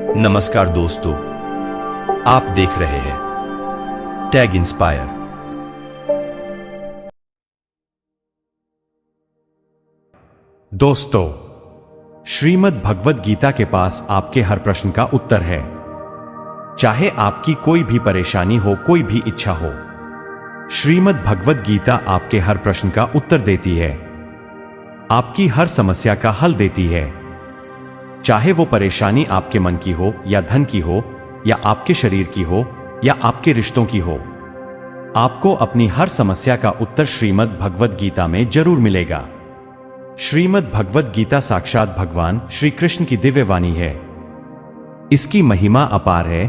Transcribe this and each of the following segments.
नमस्कार दोस्तों, आप देख रहे हैं टैग इंस्पायर। दोस्तों, श्रीमद् भगवद गीता के पास आपके हर प्रश्न का उत्तर है। चाहे आपकी कोई भी परेशानी हो, कोई भी इच्छा हो, श्रीमद् भगवद गीता आपके हर प्रश्न का उत्तर देती है, आपकी हर समस्या का हल देती है। चाहे वो परेशानी आपके मन की हो, या धन की हो, या आपके शरीर की हो, या आपके रिश्तों की हो, आपको अपनी हर समस्या का उत्तर श्रीमद् भगवद गीता में जरूर मिलेगा। श्रीमद् भगवद गीता साक्षात भगवान श्री कृष्ण की दिव्य वाणी है। इसकी महिमा अपार है,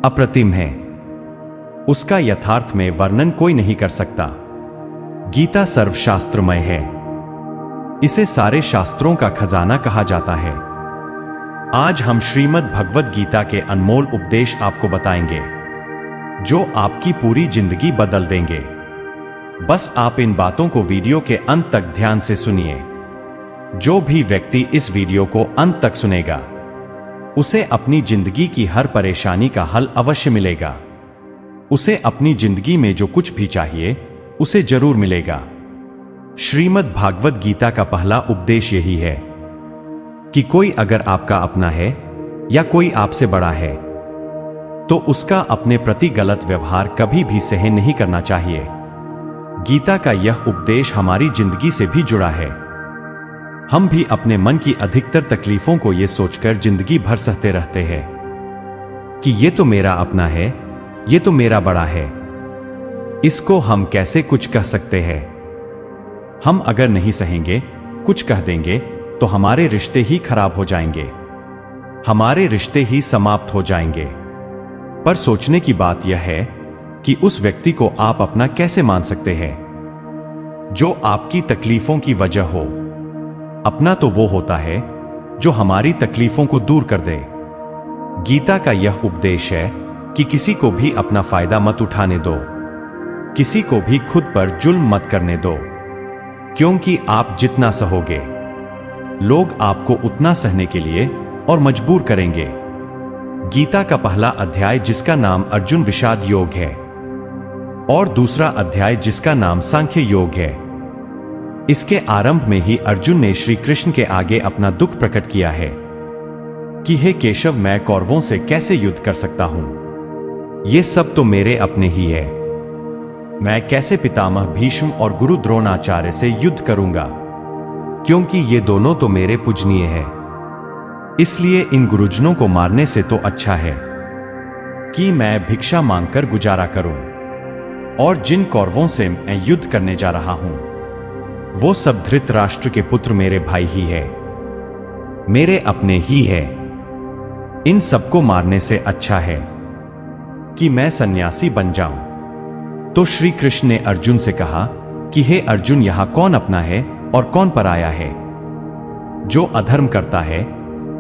अप्रतिम है। उसका यथार्थ में वर्णन कोई नहीं कर सकता। गीता सर्वशास्त्रमय है। इसे सारे शास्त्रों का खजाना कहा जाता है। आज हम श्रीमद् भगवद गीता के अनमोल उपदेश आपको बताएंगे, जो आपकी पूरी जिंदगी बदल देंगे। बस आप इन बातों को वीडियो के अंत तक ध्यान से सुनिए। जो भी व्यक्ति इस वीडियो को अंत तक सुनेगा, उसे अपनी जिंदगी की हर परेशानी का हल अवश्य मिलेगा। उसे अपनी जिंदगी में जो कुछ भी चाहिए, उसे जरूर मिलेगा। श्रीमद् भागवत गीता का पहला उपदेश यही है कि कोई अगर आपका अपना है या कोई आपसे बड़ा है, तो उसका अपने प्रति गलत व्यवहार कभी भी सहन नहीं करना चाहिए। गीता का यह उपदेश हमारी जिंदगी से भी जुड़ा है। हम भी अपने मन की अधिकतर तकलीफों को यह सोचकर जिंदगी भर सहते रहते हैं कि ये तो मेरा अपना है, ये तो मेरा बड़ा है, इसको हम कैसे कुछ कह सकते हैं। हम अगर नहीं सहेंगे, कुछ कह देंगे, तो हमारे रिश्ते ही खराब हो जाएंगे, हमारे रिश्ते ही समाप्त हो जाएंगे। पर सोचने की बात यह है कि उस व्यक्ति को आप अपना कैसे मान सकते हैं जो आपकी तकलीफों की वजह हो। अपना तो वो होता है जो हमारी तकलीफों को दूर कर दे। गीता का यह उपदेश है कि किसी को भी अपना फायदा मत उठाने दो, किसी को भी खुद पर जुल्म मत करने दो, क्योंकि आप जितना सहोगे, लोग आपको उतना सहने के लिए और मजबूर करेंगे। गीता का पहला अध्याय जिसका नाम अर्जुन विषाद योग है, और दूसरा अध्याय जिसका नाम सांख्य योग है, इसके आरंभ में ही अर्जुन ने श्री कृष्ण के आगे अपना दुख प्रकट किया है कि हे केशव, मैं कौरवों से कैसे युद्ध कर सकता हूं। ये सब तो मेरे अपने ही है। मैं कैसे पितामह भीष्म और गुरु द्रोणाचार्य से युद्ध करूंगा, क्योंकि ये दोनों तो मेरे पूजनीय हैं। इसलिए इन गुरुजनों को मारने से तो अच्छा है कि मैं भिक्षा मांगकर गुजारा करूं। और जिन कौरवों से मैं युद्ध करने जा रहा हूं, वो सब धृतराष्ट्र के पुत्र मेरे भाई ही है, मेरे अपने ही है। इन सबको मारने से अच्छा है कि मैं सन्यासी बन जाऊं। तो श्री कृष्ण ने अर्जुन से कहा कि हे अर्जुन, यहां कौन अपना है और कौन पराया है। जो अधर्म करता है,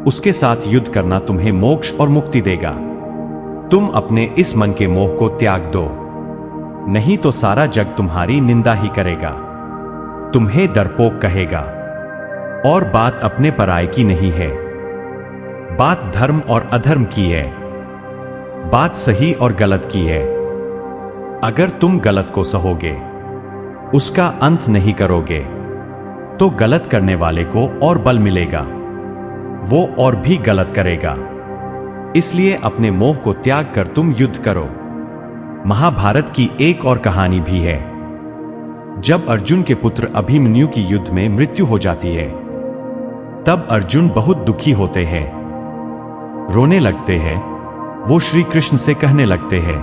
उसके साथ युद्ध करना तुम्हें मोक्ष और मुक्ति देगा। तुम अपने इस मन के मोह को त्याग दो, नहीं तो सारा जग तुम्हारी निंदा ही करेगा, तुम्हें डरपोक कहेगा। और बात अपने पराये की नहीं है, बात धर्म और अधर्म की है, बात सही और गलत की है। अगर तुम गलत को सहोगे, उसका अंत नहीं करोगे, तो गलत करने वाले को और बल मिलेगा, वो और भी गलत करेगा। इसलिए अपने मोह को त्याग कर तुम युद्ध करो। महाभारत की एक और कहानी भी है। जब अर्जुन के पुत्र अभिमन्यु की युद्ध में मृत्यु हो जाती है, तब अर्जुन बहुत दुखी होते हैं, रोने लगते हैं। वो श्री कृष्ण से कहने लगते हैं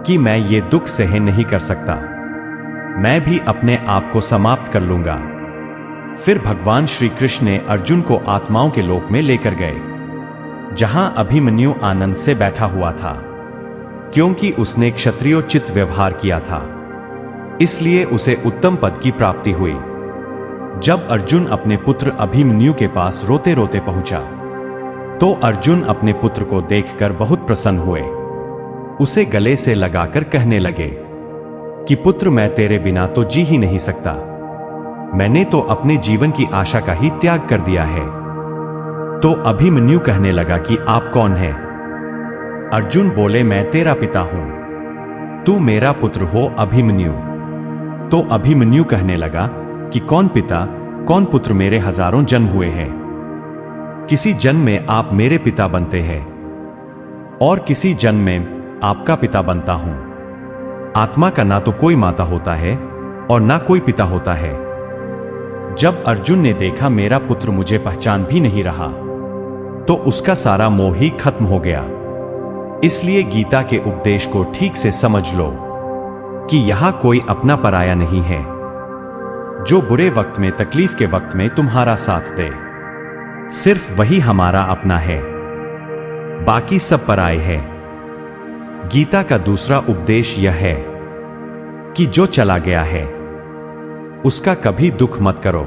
कि मैं ये दुख सहन नहीं कर सकता, मैं भी अपने आप को समाप्त कर लूंगा। फिर भगवान श्री कृष्ण ने अर्जुन को आत्माओं के लोक में लेकर गए, जहां अभिमन्यु आनंद से बैठा हुआ था, क्योंकि उसने क्षत्रियोचित व्यवहार किया था, इसलिए उसे उत्तम पद की प्राप्ति हुई। जब अर्जुन अपने पुत्र अभिमन्यु के पास रोते रोते पहुंचा, तो अर्जुन अपने पुत्र को देखकर बहुत प्रसन्न हुए। उसे गले से लगाकर कहने लगे कि पुत्र, मैं तेरे बिना तो जी ही नहीं सकता। मैंने तो अपने जीवन की आशा का ही त्याग कर दिया है। तो अभिमन्यु कहने लगा कि आप कौन हैं? अर्जुन बोले, मैं तेरा पिता हूं, तू मेरा पुत्र हो अभिमन्यु। तो अभिमन्यु कहने लगा कि कौन पिता कौन पुत्र, मेरे हजारों जन्म हुए हैं। किसी जन्म में आप मेरे पिता बनते हैं और किसी जन्म में आपका पिता बनता हूं। आत्मा का ना तो कोई माता होता है और ना कोई पिता होता है। जब अर्जुन ने देखा मेरा पुत्र मुझे पहचान भी नहीं रहा, तो उसका सारा मोह ही खत्म हो गया। इसलिए गीता के उपदेश को ठीक से समझ लो कि यहां कोई अपना पराया नहीं है जो बुरे वक्त में, तकलीफ के वक्त में तुम्हारा साथ दे। सिर्फ वही हमारा अपना है, बाकी सब पराये है। गीता का दूसरा उपदेश यह है कि जो चला गया है उसका कभी दुख मत करो।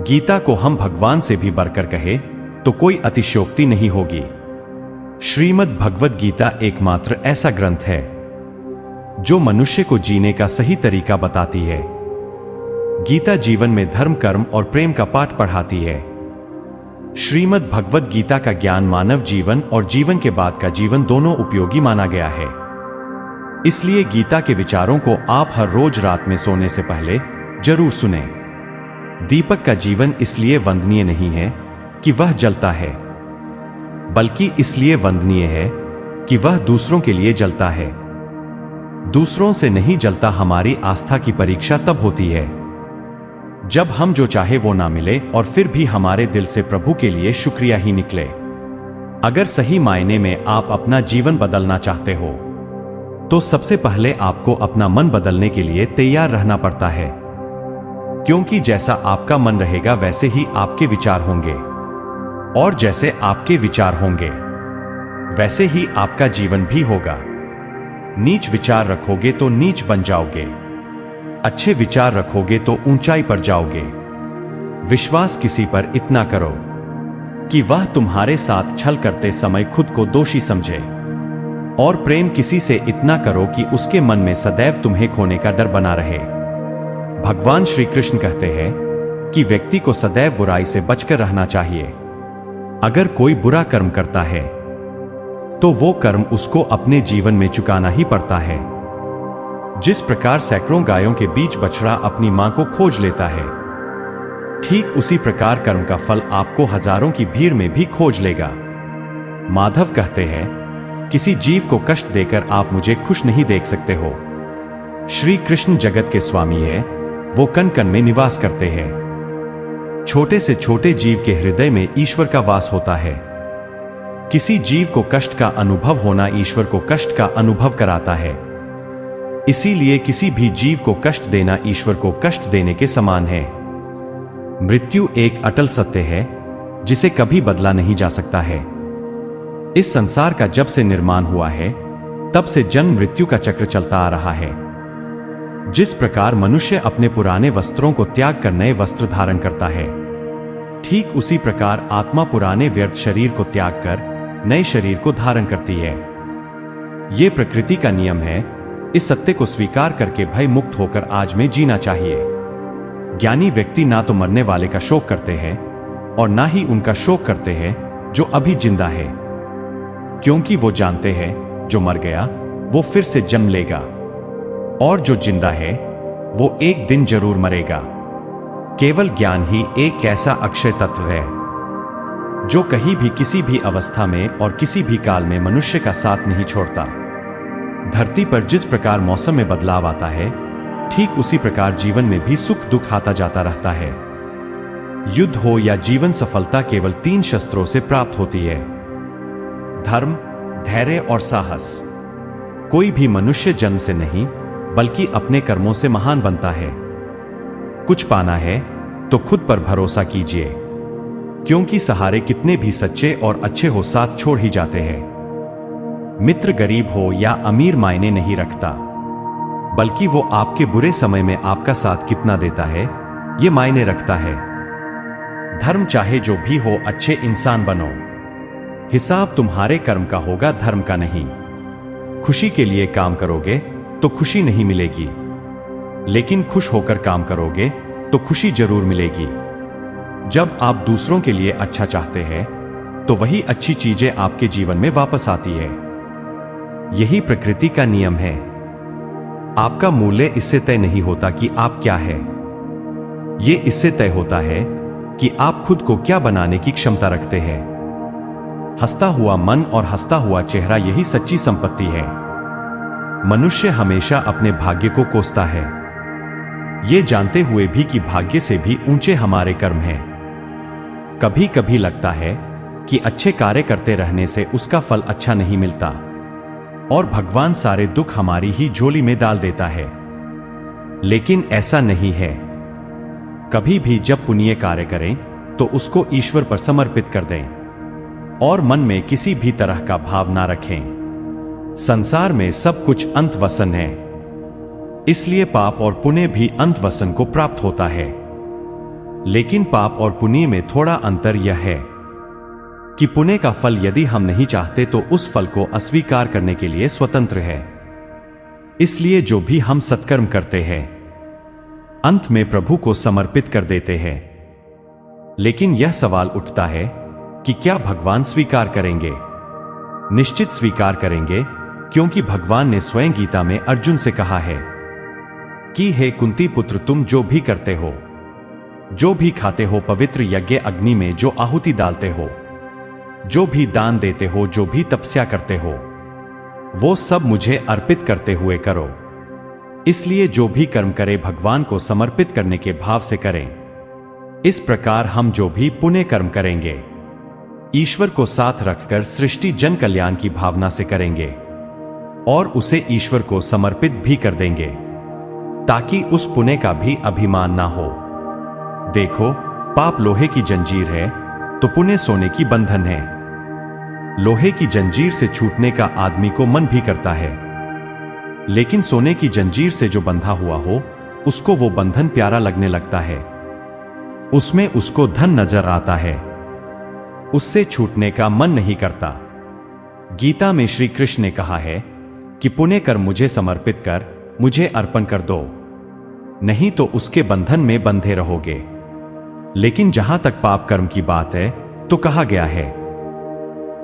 गीता को हम भगवान से भी बढ़कर कहे तो कोई अतिशयोक्ति नहीं होगी। श्रीमद् भगवद गीता एकमात्र ऐसा ग्रंथ है जो मनुष्य को जीने का सही तरीका बताती है। गीता जीवन में धर्म, कर्म और प्रेम का पाठ पढ़ाती है। श्रीमद् भगवद गीता का ज्ञान मानव जीवन और जीवन के बाद का जीवन दोनों उपयोगी माना गया है। इसलिए गीता के विचारों को आप हर रोज रात में सोने से पहले जरूर सुनें। दीपक का जीवन इसलिए वंदनीय नहीं है कि वह जलता है, बल्कि इसलिए वंदनीय है कि वह दूसरों के लिए जलता है। दूसरों से नहीं जलता। हमारी आस्था की परीक्षा तब होती है जब हम जो चाहे वो ना मिले और फिर भी हमारे दिल से प्रभु के लिए शुक्रिया ही निकले। अगर सही मायने में आप अपना जीवन बदलना चाहते हो तो सबसे पहले आपको अपना मन बदलने के लिए तैयार रहना पड़ता है, क्योंकि जैसा आपका मन रहेगा वैसे ही आपके विचार होंगे, और जैसे आपके विचार होंगे वैसे ही आपका जीवन भी होगा। नीच विचार रखोगे तो नीच बन जाओगे, अच्छे विचार रखोगे तो ऊंचाई पर जाओगे। विश्वास किसी पर इतना करो कि वह तुम्हारे साथ छल करते समय खुद को दोषी समझे, और प्रेम किसी से इतना करो कि उसके मन में सदैव तुम्हें खोने का डर बना रहे। भगवान श्री कृष्ण कहते हैं कि व्यक्ति को सदैव बुराई से बचकर रहना चाहिए। अगर कोई बुरा कर्म करता है तो वो कर्म उसको अपने जीवन में चुकाना ही पड़ता है। जिस प्रकार सैकड़ों गायों के बीच बछड़ा अपनी मां को खोज लेता है, ठीक उसी प्रकार कर्म का फल आपको हजारों की भीड़ में भी खोज लेगा। माधव कहते हैं, किसी जीव को कष्ट देकर आप मुझे खुश नहीं देख सकते हो। श्री कृष्ण जगत के स्वामी है, वो कण कण में निवास करते हैं। छोटे से छोटे जीव के हृदय में ईश्वर का वास होता है। किसी जीव को कष्ट का अनुभव होना ईश्वर को कष्ट का अनुभव कराता है। इसीलिए किसी भी जीव को कष्ट देना ईश्वर को कष्ट देने के समान है। मृत्यु एक अटल सत्य है जिसे कभी बदला नहीं जा सकता है। इस संसार का जब से निर्माण हुआ है तब से जन्म मृत्यु का चक्र चलता आ रहा है। जिस प्रकार मनुष्य अपने पुराने वस्त्रों को त्याग कर नए वस्त्र धारण करता है, ठीक उसी प्रकार आत्मा पुराने व्यर्थ शरीर को त्याग कर नए शरीर को धारण करती है। यह प्रकृति का नियम है। इस सत्य को स्वीकार करके भय मुक्त होकर आज में जीना चाहिए। ज्ञानी व्यक्ति ना तो मरने वाले का शोक करते हैं और ना ही उनका शोक करते हैं जो अभी जिंदा है, क्योंकि वो जानते हैं जो मर गया वो फिर से जन्म लेगा, और जो जिंदा है वो एक दिन जरूर मरेगा। केवल ज्ञान ही एक ऐसा अक्षय तत्व है जो कहीं भी किसी भी अवस्था में और किसी भी काल में मनुष्य का साथ नहीं छोड़ता। धरती पर जिस प्रकार मौसम में बदलाव आता है, ठीक उसी प्रकार जीवन में भी सुख दुख आता जाता रहता है। युद्ध हो या जीवन सफलता केवल 3 शस्त्रों से प्राप्त होती है: धर्म, धैर्य और साहस। कोई भी मनुष्य जन्म से नहीं बल्कि अपने कर्मों से महान बनता है। कुछ पाना है तो खुद पर भरोसा कीजिए, क्योंकि सहारे कितने भी सच्चे और अच्छे हो साथ छोड़ ही जाते हैं। मित्र गरीब हो या अमीर मायने नहीं रखता, बल्कि वो आपके बुरे समय में आपका साथ कितना देता है ये मायने रखता है। धर्म चाहे जो भी हो, अच्छे इंसान बनो। हिसाब तुम्हारे कर्म का होगा, धर्म का नहीं। खुशी के लिए काम करोगे तो खुशी नहीं मिलेगी, लेकिन खुश होकर काम करोगे तो खुशी जरूर मिलेगी। जब आप दूसरों के लिए अच्छा चाहते हैं तो वही अच्छी चीजें आपके जीवन में वापस आती है। यही प्रकृति का नियम है। आपका मूल्य इससे तय नहीं होता कि आप क्या है, ये इससे तय होता है कि आप खुद को क्या बनाने की क्षमता रखते हैं। हंसता हुआ मन और हंसता हुआ चेहरा, यही सच्ची संपत्ति है। मनुष्य हमेशा अपने भाग्य को कोसता है, ये जानते हुए भी कि भाग्य से भी ऊंचे हमारे कर्म हैं। कभी कभी लगता है कि अच्छे कार्य करते रहने से उसका फल अच्छा नहीं मिलता और भगवान सारे दुख हमारी ही झोली में डाल देता है, लेकिन ऐसा नहीं है। कभी भी जब पुण्य कार्य करें तो उसको ईश्वर पर समर्पित कर दें और मन में किसी भी तरह का भाव ना रखें। संसार में सब कुछ अंतवसन है, इसलिए पाप और पुण्य भी अंतवसन को प्राप्त होता है। लेकिन पाप और पुण्य में थोड़ा अंतर यह है कि पुण्य का फल यदि हम नहीं चाहते तो उस फल को अस्वीकार करने के लिए स्वतंत्र है। इसलिए जो भी हम सत्कर्म करते हैं अंत में प्रभु को समर्पित कर देते हैं। लेकिन यह सवाल उठता है कि क्या भगवान स्वीकार करेंगे? निश्चित स्वीकार करेंगे, क्योंकि भगवान ने स्वयं गीता में अर्जुन से कहा है कि हे कुंती पुत्र, तुम जो भी करते हो, जो भी खाते हो, पवित्र यज्ञ अग्नि में जो आहुति डालते हो, जो भी दान देते हो, जो भी तपस्या करते हो, वो सब मुझे अर्पित करते हुए करो। इसलिए जो भी कर्म करें भगवान को समर्पित करने के भाव से करें। इस प्रकार हम जो भी पुण्य कर्म करेंगे ईश्वर को साथ रखकर सृष्टि जन कल्याण की भावना से करेंगे और उसे ईश्वर को समर्पित भी कर देंगे, ताकि उस पुण्य का भी अभिमान ना हो। देखो, पाप लोहे की जंजीर है तो पुण्य सोने की बंधन है। लोहे की जंजीर से छूटने का आदमी को मन भी करता है, लेकिन सोने की जंजीर से जो बंधा हुआ हो उसको वो बंधन प्यारा लगने लगता है, उसमें उसको धन नजर आता है, उससे छूटने का मन नहीं करता। गीता में श्री कृष्ण ने कहा है कि पुण्य कर्म मुझे समर्पित कर, मुझे अर्पण कर दो, नहीं तो उसके बंधन में बंधे रहोगे। लेकिन जहां तक पाप कर्म की बात है तो कहा गया है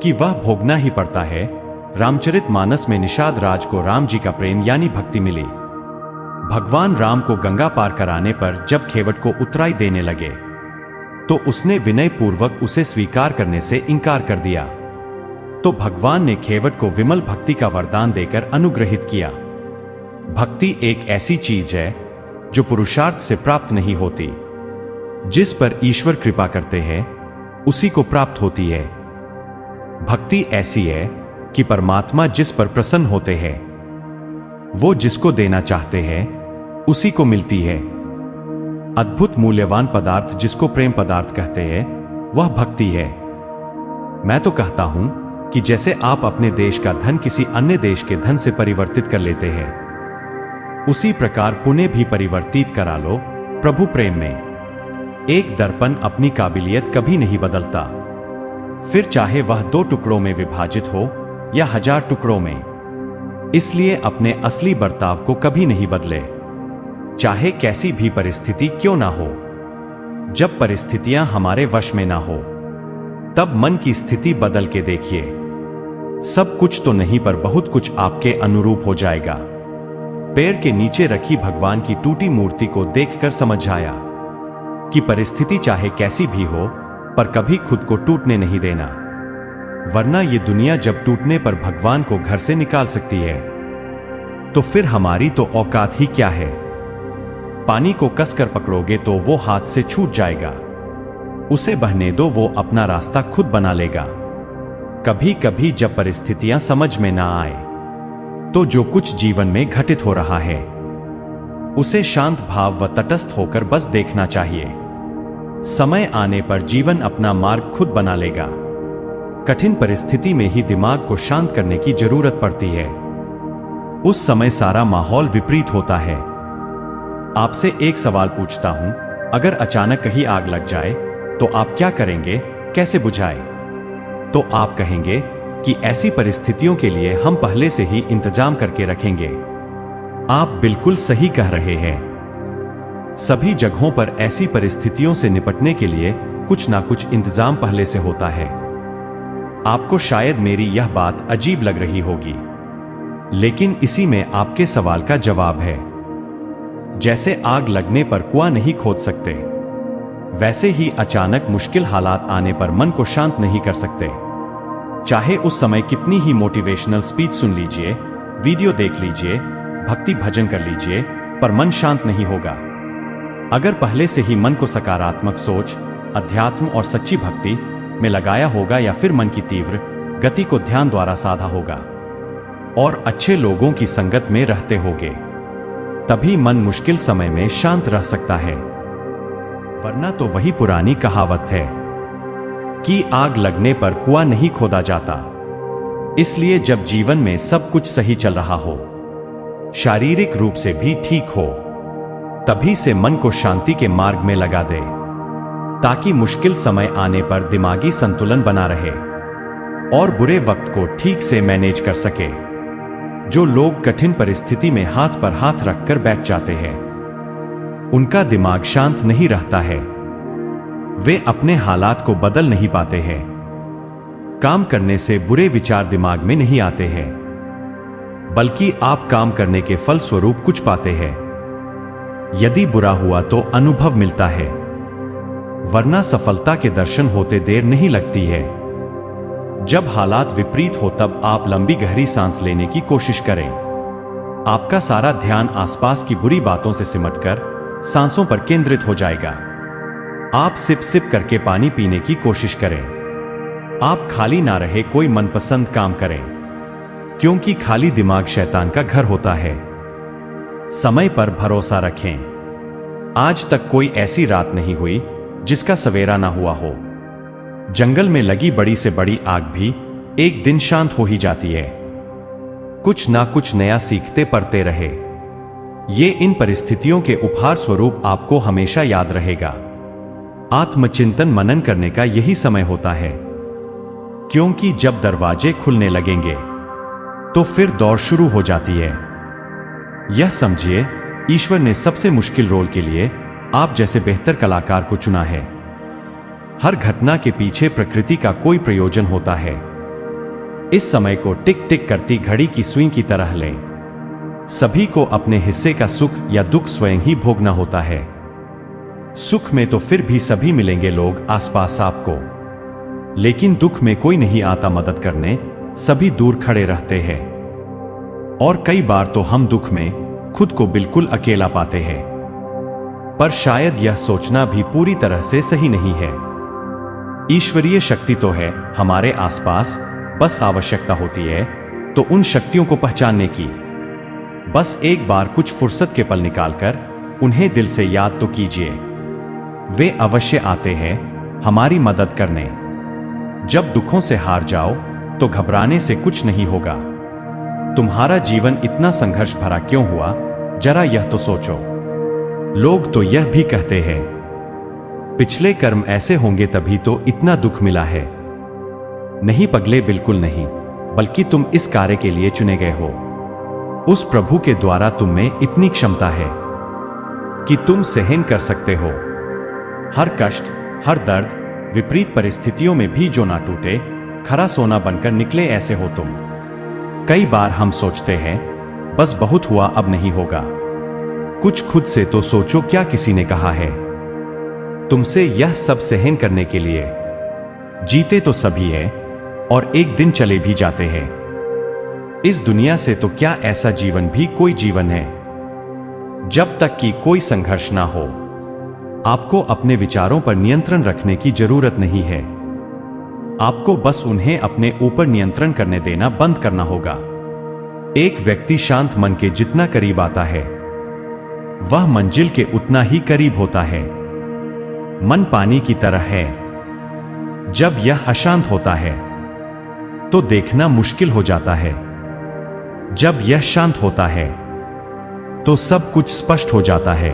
कि वह भोगना ही पड़ता है। रामचरितमानस में निषाद राज को राम जी का प्रेम यानी भक्ति मिली। भगवान राम को गंगा पार कराने पर जब खेवट को उतराई देने लगे तो उसने विनय पूर्वक उसे स्वीकार करने से इनकार कर दिया, तो भगवान ने खेवट को विमल भक्ति का वरदान देकर अनुग्रहित किया। भक्ति एक ऐसी चीज है जो पुरुषार्थ से प्राप्त नहीं होती, जिस पर ईश्वर कृपा करते हैं उसी को प्राप्त होती है। भक्ति ऐसी है कि परमात्मा जिस पर प्रसन्न होते हैं, वो जिसको देना चाहते हैं उसी को मिलती है। अद्भुत मूल्यवान पदार्थ जिसको प्रेम पदार्थ कहते हैं वह भक्ति है। मैं तो कहता हूं कि जैसे आप अपने देश का धन किसी अन्य देश के धन से परिवर्तित कर लेते हैं, उसी प्रकार पुण्य भी परिवर्तित करा लो प्रभु प्रेम में। एक दर्पण अपनी काबिलियत कभी नहीं बदलता, फिर चाहे वह 2 टुकड़ों में विभाजित हो या 1000 टुकड़ों में। इसलिए अपने असली बर्ताव को कभी नहीं बदले, चाहे कैसी भी परिस्थिति क्यों ना हो। जब परिस्थितियां हमारे वश में ना हो तब मन की स्थिति बदल के देखिए, सब कुछ तो नहीं पर बहुत कुछ आपके अनुरूप हो जाएगा। पैर के नीचे रखी भगवान की टूटी मूर्ति को देखकर समझ आया कि परिस्थिति चाहे कैसी भी हो पर कभी खुद को टूटने नहीं देना, वरना ये दुनिया जब टूटने पर भगवान को घर से निकाल सकती है तो फिर हमारी तो औकात ही क्या है। पानी को कसकर पकड़ोगे तो वो हाथ से छूट जाएगा, उसे बहने दो, वो अपना रास्ता खुद बना लेगा। कभी कभी जब परिस्थितियां समझ में ना आए तो जो कुछ जीवन में घटित हो रहा है उसे शांत भाव व तटस्थ होकर बस देखना चाहिए। समय आने पर जीवन अपना मार्ग खुद बना लेगा। कठिन परिस्थिति में ही दिमाग को शांत करने की जरूरत पड़ती है, उस समय सारा माहौल विपरीत होता है। आपसे एक सवाल पूछता हूं, अगर अचानक कहीं आग लग जाए तो आप क्या करेंगे, कैसे बुझाए? तो आप कहेंगे कि ऐसी परिस्थितियों के लिए हम पहले से ही इंतजाम करके रखेंगे। आप बिल्कुल सही कह रहे हैं। सभी जगहों पर ऐसी परिस्थितियों से निपटने के लिए कुछ ना कुछ इंतजाम पहले से होता है। आपको शायद मेरी यह बात अजीब लग रही होगी, लेकिन इसी में आपके सवाल का जवाब है। जैसे आग लगने पर कुआं नहीं खोद सकते, वैसे ही अचानक मुश्किल हालात आने पर मन को शांत नहीं कर सकते। चाहे उस समय कितनी ही मोटिवेशनल स्पीच सुन लीजिए, वीडियो देख लीजिए, भक्ति भजन कर लीजिए, पर मन शांत नहीं होगा। अगर पहले से ही मन को सकारात्मक सोच, अध्यात्म और सच्ची भक्ति में लगाया होगा, या फिर मन की तीव्र गति को ध्यान द्वारा साधा होगा और अच्छे लोगों की संगत में रहते होगे, तभी मन मुश्किल समय में शांत रह सकता है। वरना तो वही पुरानी कहावत है कि आग लगने पर कुआं नहीं खोदा जाता। इसलिए जब जीवन में सब कुछ सही चल रहा हो, शारीरिक रूप से भी ठीक हो, तभी से मन को शांति के मार्ग में लगा दे, ताकि मुश्किल समय आने पर दिमागी संतुलन बना रहे और बुरे वक्त को ठीक से मैनेज कर सके। जो लोग कठिन परिस्थिति में हाथ पर हाथ रखकर बैठ जाते हैं, उनका दिमाग शांत नहीं रहता है। वे अपने हालात को बदल नहीं पाते हैं। काम करने से बुरे विचार दिमाग में नहीं आते हैं, बल्कि आप काम करने के फल स्वरूप कुछ पाते हैं। यदि बुरा हुआ तो अनुभव मिलता है, वरना सफलता के दर्शन होते देर नहीं लगती है। जब हालात विपरीत हो, तब आप लंबी गहरी सांस लेने की कोशिश करें। आपका सारा ध्यान आसपास की बुरी बातों से सिमटकर सांसों पर केंद्रित हो जाएगा। आप सिप सिप करके पानी पीने की कोशिश करें। आप खाली ना रहे कोई मनपसंद काम करें, क्योंकि खाली दिमाग शैतान का घर होता है। समय पर भरोसा रखें। आज तक कोई ऐसी रात नहीं हुई जिसका सवेरा ना हुआ हो। जंगल में लगी बड़ी से बड़ी आग भी एक दिन शांत हो ही जाती है। कुछ ना कुछ नया सीखते पढ़ते रहे। ये इन परिस्थितियों के उपहार स्वरूप आपको हमेशा याद रहेगा। आत्मचिंतन मनन करने का यही समय होता है, क्योंकि जब दरवाजे खुलने लगेंगे तो फिर दौड़ शुरू हो जाती है। यह समझिए, ईश्वर ने सबसे मुश्किल रोल के लिए आप जैसे बेहतर कलाकार को चुना है। हर घटना के पीछे प्रकृति का कोई प्रयोजन होता है। इस समय को टिक टिक करती घड़ी की सुई की तरह लें। सभी को अपने हिस्से का सुख या दुख स्वयं ही भोगना होता है। सुख में तो फिर भी सभी मिलेंगे लोग आसपास आपको, लेकिन दुख में कोई नहीं आता मदद करने, सभी दूर खड़े रहते हैं। और कई बार तो हम दुख में खुद को बिल्कुल अकेला पाते हैं। पर शायद यह सोचना भी पूरी तरह से सही नहीं है। ईश्वरीय शक्ति तो है हमारे आसपास, बस आवश्यकता होती है तो उन शक्तियों को पहचानने की। बस एक बार कुछ फुर्सत के पल निकालकर उन्हें दिल से याद तो कीजिए। वे अवश्य आते हैं हमारी मदद करने। जब दुखों से हार जाओ तो घबराने से कुछ नहीं होगा। तुम्हारा जीवन इतना संघर्ष भरा क्यों हुआ, जरा यह तो सोचो। लोग तो यह भी कहते हैं, पिछले कर्म ऐसे होंगे तभी तो इतना दुख मिला है। नहीं पगले, बिल्कुल नहीं, बल्कि तुम इस कार्य के लिए चुने गए हो। उस प्रभु के द्वारा तुम में इतनी क्षमता है कि तुम सहन कर सकते हो हर कष्ट, हर दर्द। विपरीत परिस्थितियों में भी जो ना टूटे, खरा सोना बनकर निकले, ऐसे हो तुम। कई बार हम सोचते हैं बस बहुत हुआ, अब नहीं होगा। कुछ खुद से तो सोचो, क्या किसी ने कहा है तुमसे यह सब सहन करने के लिए? जीते तो सभी हैं और एक दिन चले भी जाते हैं। इस दुनिया से तो क्या ऐसा जीवन भी कोई जीवन है? जब तक कि कोई संघर्ष ना हो, आपको अपने विचारों पर नियंत्रण रखने की जरूरत नहीं है। आपको बस उन्हें अपने ऊपर नियंत्रण करने देना बंद करना होगा। एक व्यक्ति शांत मन के जितना करीब आता है, वह मंजिल के उतना ही करीब होता है। मन पानी की तरह है, जब यह अशांत होता है तो देखना मुश्किल हो जाता है। जब यह शांत होता है तो सब कुछ स्पष्ट हो जाता है।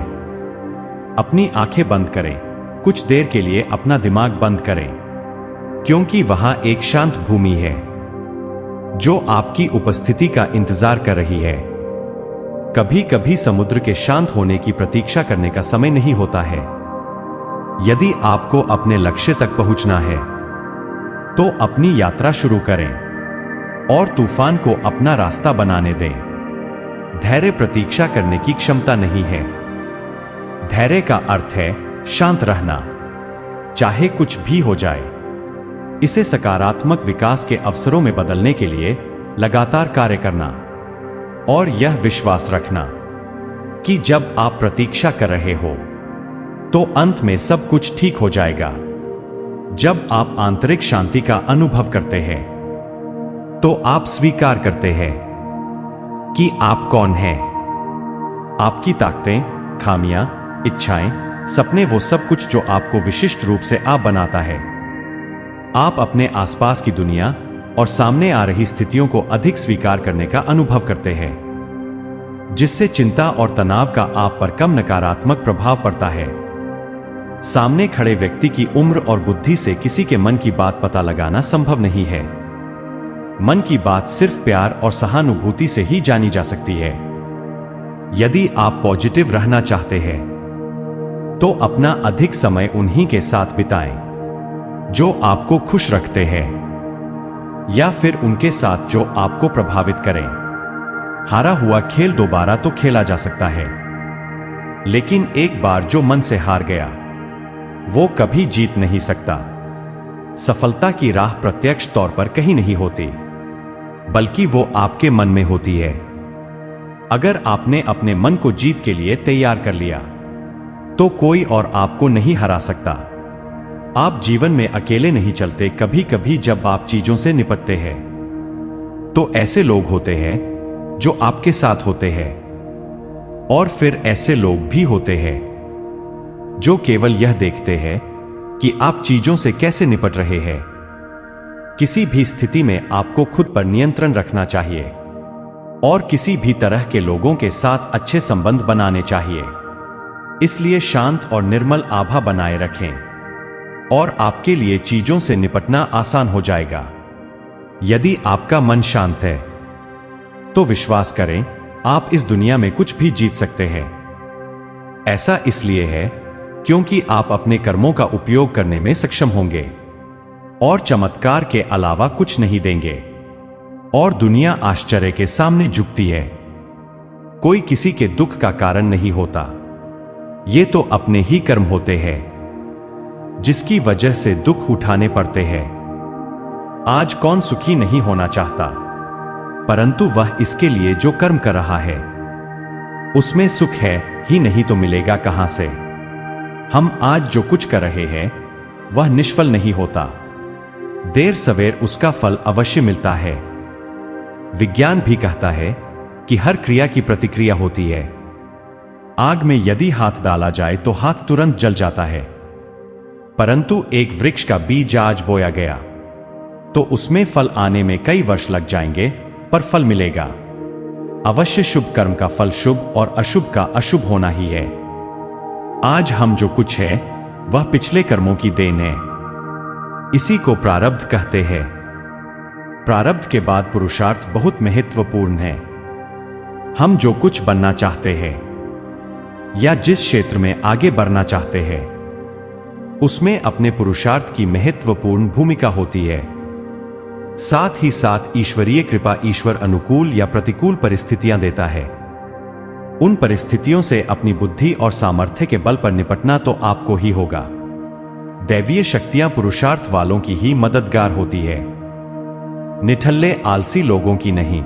अपनी आंखें बंद करें, कुछ देर के लिए अपना दिमाग बंद करें, क्योंकि वहां एक शांत भूमि है जो आपकी उपस्थिति का इंतजार कर रही है। कभी कभी समुद्र के शांत होने की प्रतीक्षा करने का समय नहीं होता है। यदि आपको अपने लक्ष्य तक पहुंचना है तो अपनी यात्रा शुरू करें और तूफान को अपना रास्ता बनाने दें। धैर्य प्रतीक्षा करने की क्षमता नहीं है। धैर्य का अर्थ है शांत रहना, चाहे कुछ भी हो जाए। इसे सकारात्मक विकास के अवसरों में बदलने के लिए लगातार कार्य करना और यह विश्वास रखना कि जब आप प्रतीक्षा कर रहे हो तो अंत में सब कुछ ठीक हो जाएगा। जब आप आंतरिक शांति का अनुभव करते हैं तो आप स्वीकार करते हैं कि आप कौन हैं। आपकी ताकतें, खामियां, इच्छाएं, सपने, वो सब कुछ जो आपको विशिष्ट रूप से आप बनाता है। आप अपने आसपास की दुनिया और सामने आ रही स्थितियों को अधिक स्वीकार करने का अनुभव करते हैं, जिससे चिंता और तनाव का आप पर कम नकारात्मक प्रभाव पड़ता है। सामने खड़े व्यक्ति की उम्र और बुद्धि से किसी के मन की बात पता लगाना संभव नहीं है। मन की बात सिर्फ प्यार और सहानुभूति से ही जानी जा सकती है। यदि आप पॉजिटिव रहना चाहते हैं तो अपना अधिक समय उन्हीं के साथ बिताएं जो आपको खुश रखते हैं, या फिर उनके साथ जो आपको प्रभावित करें। हारा हुआ खेल दोबारा तो खेला जा सकता है, लेकिन एक बार जो मन से हार गया वो कभी जीत नहीं सकता। सफलता की राह प्रत्यक्ष तौर पर कहीं नहीं होती, बल्कि वो आपके मन में होती है। अगर आपने अपने मन को जीत के लिए तैयार कर लिया तो कोई और आपको नहीं हरा सकता। आप जीवन में अकेले नहीं चलते। कभी कभी जब आप चीजों से निपटते हैं तो ऐसे लोग होते हैं जो आपके साथ होते हैं, और फिर ऐसे लोग भी होते हैं जो केवल यह देखते हैं कि आप चीजों से कैसे निपट रहे हैं। किसी भी स्थिति में आपको खुद पर नियंत्रण रखना चाहिए और किसी भी तरह के लोगों के साथ अच्छे संबंध बनाने चाहिए। इसलिए शांत और निर्मल आभा बनाए रखें और आपके लिए चीजों से निपटना आसान हो जाएगा। यदि आपका मन शांत है तो विश्वास करें, आप इस दुनिया में कुछ भी जीत सकते हैं। ऐसा इसलिए है क्योंकि आप अपने कर्मों का उपयोग करने में सक्षम होंगे और चमत्कार के अलावा कुछ नहीं देंगे, और दुनिया आश्चर्य के सामने झुकती है। कोई किसी के दुख का कारण नहीं होता, ये तो अपने ही कर्म होते हैं जिसकी वजह से दुख उठाने पड़ते हैं। आज कौन सुखी नहीं होना चाहता, परंतु वह इसके लिए जो कर्म कर रहा है उसमें सुख है ही नहीं तो मिलेगा कहां से। हम आज जो कुछ कर रहे हैं वह निष्फल नहीं होता, देर सवेर उसका फल अवश्य मिलता है। विज्ञान भी कहता है कि हर क्रिया की प्रतिक्रिया होती है। आग में यदि हाथ डाला जाए तो हाथ तुरंत जल जाता है, परंतु एक वृक्ष का बीज आज बोया गया तो उसमें फल आने में कई वर्ष लग जाएंगे, पर फल मिलेगा अवश्य। शुभ कर्म का फल शुभ और अशुभ का अशुभ होना ही है। आज हम जो कुछ है वह पिछले कर्मों की देन है। इसी को प्रारब्ध कहते हैं। प्रारब्ध के बाद पुरुषार्थ बहुत महत्वपूर्ण है। हम जो कुछ बनना चाहते हैं या जिस क्षेत्र में आगे बढ़ना चाहते हैं उसमें अपने पुरुषार्थ की महत्वपूर्ण भूमिका होती है। साथ ही साथ ईश्वरीय कृपा, ईश्वर अनुकूल या प्रतिकूल परिस्थितियां देता है। उन परिस्थितियों से अपनी बुद्धि और सामर्थ्य के बल पर निपटना तो आपको ही होगा। दैवीय शक्तियां पुरुषार्थ वालों की ही मददगार होती है, निठल्ले आलसी लोगों की नहीं।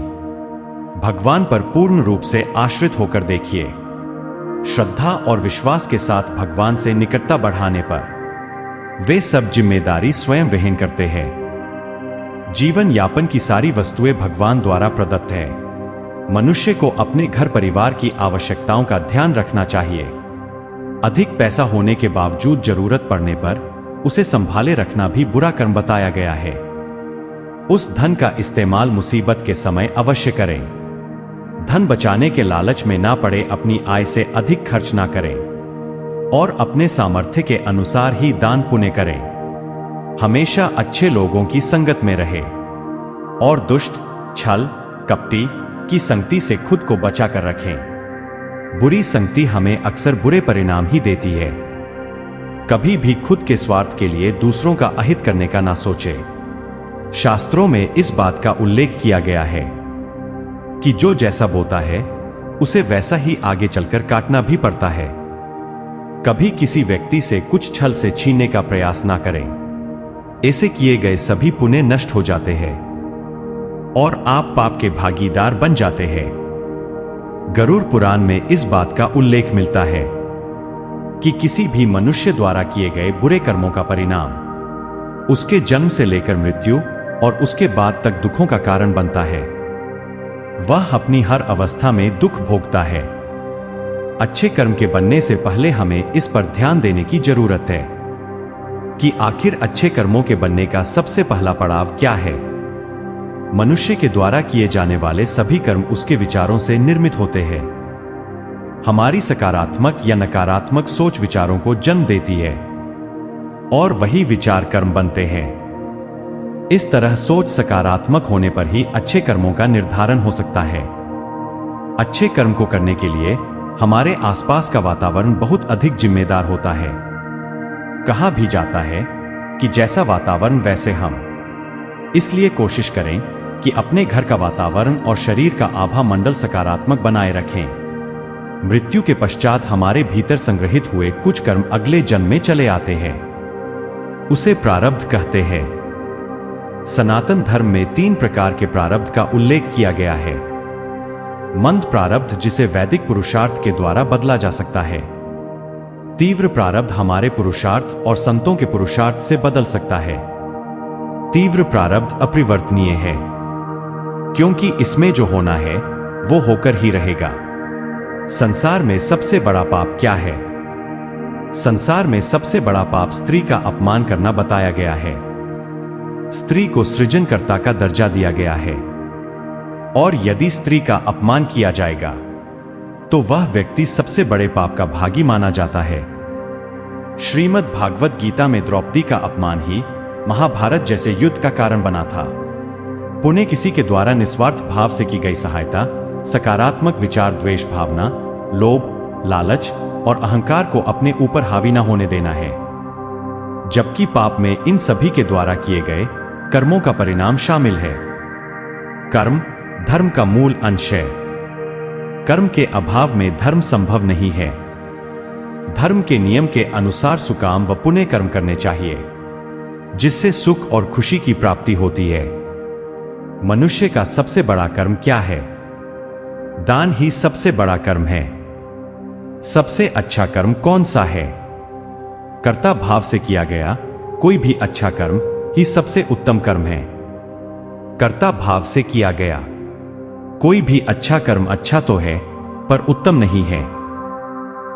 भगवान पर पूर्ण रूप से आश्रित होकर देखिए। श्रद्धा और विश्वास के साथ भगवान से निकटता बढ़ाने पर वे सब जिम्मेदारी स्वयं वहन करते हैं। जीवन यापन की सारी वस्तुएं भगवान द्वारा प्रदत्त है। मनुष्य को अपने घर परिवार की आवश्यकताओं का ध्यान रखना चाहिए। अधिक पैसा होने के बावजूद जरूरत पड़ने पर उसे संभाले रखना भी बुरा कर्म बताया गया है। उस धन का इस्तेमाल मुसीबत के समय अवश्य करें। धन बचाने के लालच में ना पड़े, अपनी आय से अधिक खर्च ना करें और अपने सामर्थ्य के अनुसार ही दान पुण्य करें। हमेशा अच्छे लोगों की संगत में रहे और दुष्ट, छल, कपटी की संगति से खुद को बचा कर रखें। बुरी संगति हमें अक्सर बुरे परिणाम ही देती है। कभी भी खुद के स्वार्थ के लिए दूसरों का अहित करने का ना सोचे। शास्त्रों में इस बात का उल्लेख किया गया है कि जो जैसा बोता है उसे वैसा ही आगे चलकर काटना भी पड़ता है। कभी किसी व्यक्ति से कुछ छल से छीनने का प्रयास ना करें। ऐसे किए गए सभी पुण्य नष्ट हो जाते हैं और आप पाप के भागीदार बन जाते हैं। गरुड़ पुराण में इस बात का उल्लेख मिलता है कि किसी भी मनुष्य द्वारा किए गए बुरे कर्मों का परिणाम उसके जन्म से लेकर मृत्यु और उसके बाद तक दुखों का कारण बनता है। वह अपनी हर अवस्था में दुख भोगता है। अच्छे कर्म के बनने से पहले हमें इस पर ध्यान देने की जरूरत है कि आखिर अच्छे कर्मों के बनने का सबसे पहला पड़ाव क्या है। मनुष्य के द्वारा किए जाने वाले सभी कर्म उसके विचारों से निर्मित होते हैं। हमारी सकारात्मक या नकारात्मक सोच विचारों को जन्म देती है और वही विचार कर्म बनते हैं। इस तरह सोच सकारात्मक होने पर ही अच्छे कर्मों का निर्धारण हो सकता है। अच्छे कर्म को करने के लिए हमारे आसपास का वातावरण बहुत अधिक जिम्मेदार होता है। कहा भी जाता है कि जैसा वातावरण वैसे हम। इसलिए कोशिश करें कि अपने घर का वातावरण और शरीर का आभा मंडल सकारात्मक बनाए रखें। मृत्यु के पश्चात हमारे भीतर संग्रहित हुए कुछ कर्म अगले जन्म में चले आते हैं। उसे प्रारब्ध कहते हैं। सनातन धर्म में 3 प्रकार के प्रारब्ध का उल्लेख किया गया है। मंद प्रारब्ध जिसे वैदिक पुरुषार्थ के द्वारा बदला जा सकता है। तीव्र प्रारब्ध हमारे पुरुषार्थ और संतों के पुरुषार्थ से बदल सकता है। तीव्र प्रारब्ध अपरिवर्तनीय है क्योंकि इसमें जो होना है वो होकर ही रहेगा। संसार में सबसे बड़ा पाप क्या है? संसार में सबसे बड़ा पाप स्त्री का अपमान करना बताया गया है। स्त्री को सृजनकर्ता का दर्जा दिया गया है और यदि स्त्री का अपमान किया जाएगा तो वह व्यक्ति सबसे बड़े पाप का भागी माना जाता है। श्रीमद् भागवत गीता में द्रौपदी का अपमान ही महाभारत जैसे युद्ध का कारण बना था। पुण्य किसी के द्वारा निस्वार्थ भाव से की गई सहायता, सकारात्मक विचार, द्वेष भावना, लोभ, लालच और अहंकार को अपने ऊपर हावी न होने देना है। जबकि पाप में इन सभी के द्वारा किए गए कर्मों का परिणाम शामिल है। कर्म धर्म का मूल अंश है। कर्म के अभाव में धर्म संभव नहीं है। धर्म के नियम के अनुसार सुकाम व पुण्य कर्म करने चाहिए जिससे सुख और खुशी की प्राप्ति होती है। मनुष्य का सबसे बड़ा कर्म क्या है? दान ही सबसे बड़ा कर्म है। सबसे अच्छा कर्म कौन सा है? कर्ता भाव से किया गया कोई भी अच्छा कर्म ही सबसे उत्तम कर्म है। कर्ता भाव से किया गया कोई भी अच्छा कर्म अच्छा तो है पर उत्तम नहीं है।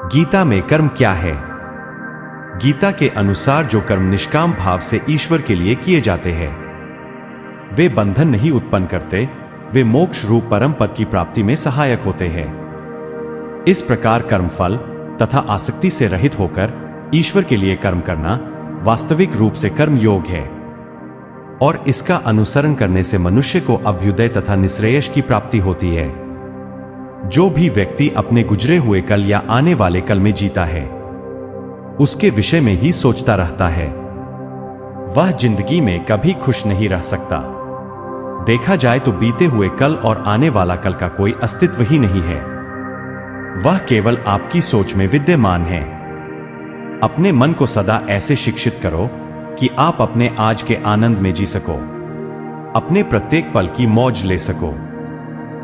गीता में कर्म क्या है? गीता के अनुसार जो कर्म निष्काम भाव से ईश्वर के लिए किए जाते हैं वे बंधन नहीं उत्पन्न करते, वे मोक्ष रूप परम पद की प्राप्ति में सहायक होते हैं। इस प्रकार कर्मफल तथा आसक्ति से रहित होकर ईश्वर के लिए कर्म करना वास्तविक रूप से कर्म योग है और इसका अनुसरण करने से मनुष्य को अभ्युदय तथा निश्रेयस की प्राप्ति होती है। जो भी व्यक्ति अपने गुजरे हुए कल या आने वाले कल में जीता है उसके विषय में ही सोचता रहता है, वह जिंदगी में कभी खुश नहीं रह सकता। देखा जाए तो बीते हुए कल और आने वाला कल का कोई अस्तित्व ही नहीं है, वह केवल आपकी सोच में विद्यमान है। अपने मन को सदा ऐसे शिक्षित करो कि आप अपने आज के आनंद में जी सको, अपने प्रत्येक पल की मौज ले सको।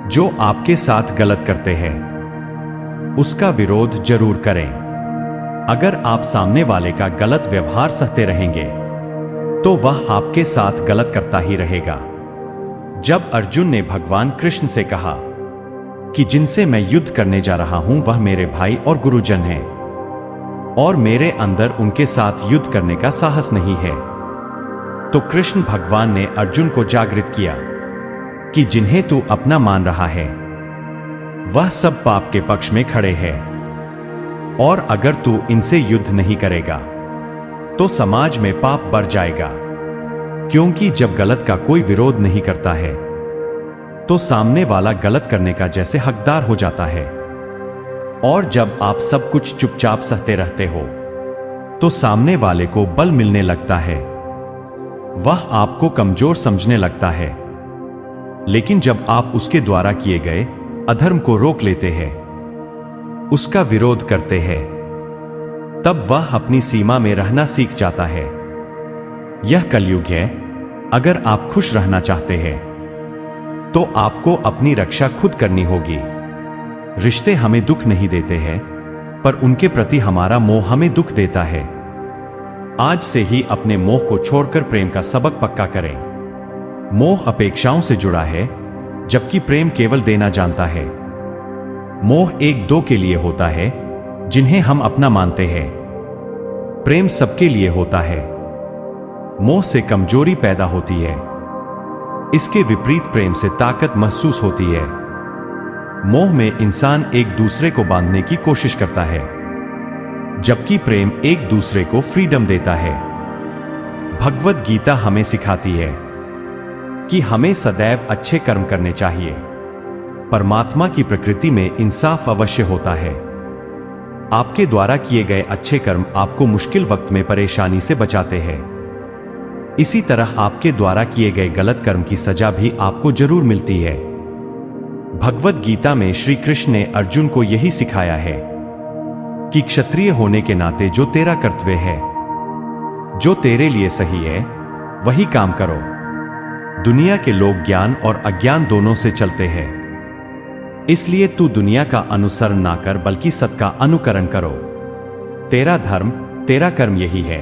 जो आपके साथ गलत करते हैं उसका विरोध जरूर करें। अगर आप सामने वाले का गलत व्यवहार सहते रहेंगे तो वह आपके साथ गलत करता ही रहेगा। जब अर्जुन ने भगवान कृष्ण से कहा कि जिनसे मैं युद्ध करने जा रहा हूं वह मेरे भाई और गुरुजन हैं और मेरे अंदर उनके साथ युद्ध करने का साहस नहीं है, तो कृष्ण भगवान ने अर्जुन को जागृत किया कि जिन्हें तू अपना मान रहा है वह सब पाप के पक्ष में खड़े हैं और अगर तू इनसे युद्ध नहीं करेगा तो समाज में पाप बढ़ जाएगा, क्योंकि जब गलत का कोई विरोध नहीं करता है तो सामने वाला गलत करने का जैसे हकदार हो जाता है। और जब आप सब कुछ चुपचाप सहते रहते हो तो सामने वाले को बल मिलने लगता है। वह आपको कमजोर समझने लगता है। लेकिन जब आप उसके द्वारा किए गए अधर्म को रोक लेते हैं, उसका विरोध करते हैं, तब वह अपनी सीमा में रहना सीख जाता है। यह कलयुग है। अगर आप खुश रहना चाहते हैं तो आपको अपनी रक्षा खुद करनी होगी। रिश्ते हमें दुख नहीं देते हैं, पर उनके प्रति हमारा मोह हमें दुख देता है। आज से ही अपने मोह को छोड़कर प्रेम का सबक पक्का करें। मोह अपेक्षाओं से जुड़ा है, जबकि प्रेम केवल देना जानता है। मोह एक दो के लिए होता है जिन्हें हम अपना मानते हैं। प्रेम सबके लिए होता है। मोह से कमजोरी पैदा होती है। इसके विपरीत प्रेम से ताकत महसूस होती है। मोह में इंसान एक दूसरे को बांधने की कोशिश करता है, जबकि प्रेम एक दूसरे को फ्रीडम देता है। भगवद गीता हमें सिखाती है कि हमें सदैव अच्छे कर्म करने चाहिए। परमात्मा की प्रकृति में इंसाफ अवश्य होता है। आपके द्वारा किए गए अच्छे कर्म आपको मुश्किल वक्त में परेशानी से बचाते हैं। इसी तरह आपके द्वारा किए गए गलत कर्म की सजा भी आपको जरूर मिलती है। भगवद गीता में श्री कृष्ण ने अर्जुन को यही सिखाया है कि क्षत्रिय होने के नाते जो तेरा कर्तव्य है, जो तेरे लिए सही है, वही काम करो। दुनिया के लोग ज्ञान और अज्ञान दोनों से चलते हैं, इसलिए तू दुनिया का अनुसरण ना कर, बल्कि सत का अनुकरण करो। तेरा धर्म, तेरा कर्म यही है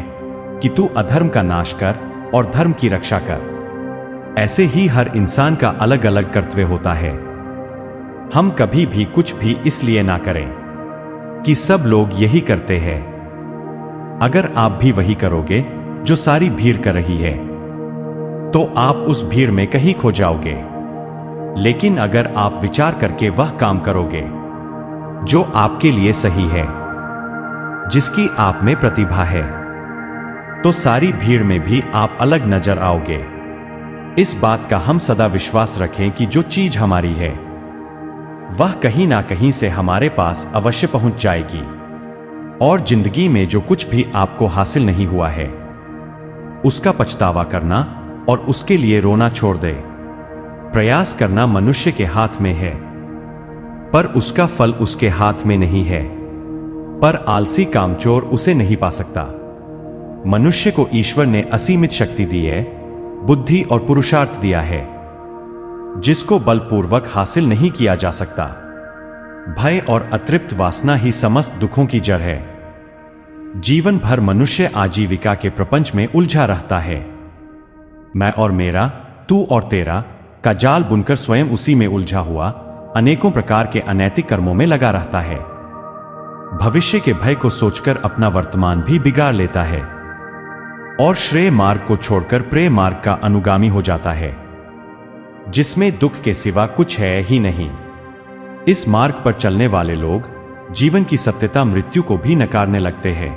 कि तू अधर्म का नाश कर और धर्म की रक्षा कर। ऐसे ही हर इंसान का अलग अलग कर्तव्य होता है। हम कभी भी कुछ भी इसलिए ना करें कि सब लोग यही करते हैं। अगर आप भी वही करोगे जो सारी भीड़ कर रही है, तो आप उस भीड़ में कहीं खो जाओगे। लेकिन अगर आप विचार करके वह काम करोगे जो आपके लिए सही है, जिसकी आप में प्रतिभा है, तो सारी भीड़ में भी आप अलग नजर आओगे। इस बात का हम सदा विश्वास रखें कि जो चीज हमारी है वह कहीं ना कहीं से हमारे पास अवश्य पहुंच जाएगी। और जिंदगी में जो कुछ भी आपको हासिल नहीं हुआ है, उसका पछतावा करना और उसके लिए रोना छोड़ दे। प्रयास करना मनुष्य के हाथ में है, पर उसका फल उसके हाथ में नहीं है। पर आलसी कामचोर उसे नहीं पा सकता। मनुष्य को ईश्वर ने असीमित शक्ति दी है, बुद्धि और पुरुषार्थ दिया है, जिसको बलपूर्वक हासिल नहीं किया जा सकता। भय और अतृप्त वासना ही समस्त दुखों की जड़ है। जीवन भर मनुष्य आजीविका के प्रपंच में उलझा रहता है। मैं और मेरा, तू और तेरा का जाल बुनकर स्वयं उसी में उलझा हुआ अनेकों प्रकार के अनैतिक कर्मों में लगा रहता है। भविष्य के भय को सोचकर अपना वर्तमान भी बिगाड़ लेता है और श्रेय मार्ग को छोड़कर प्रेय मार्ग का अनुगामी हो जाता है, जिसमें दुख के सिवा कुछ है ही नहीं। इस मार्ग पर चलने वाले लोग जीवन की सत्यता, मृत्यु को भी नकारने लगते हैं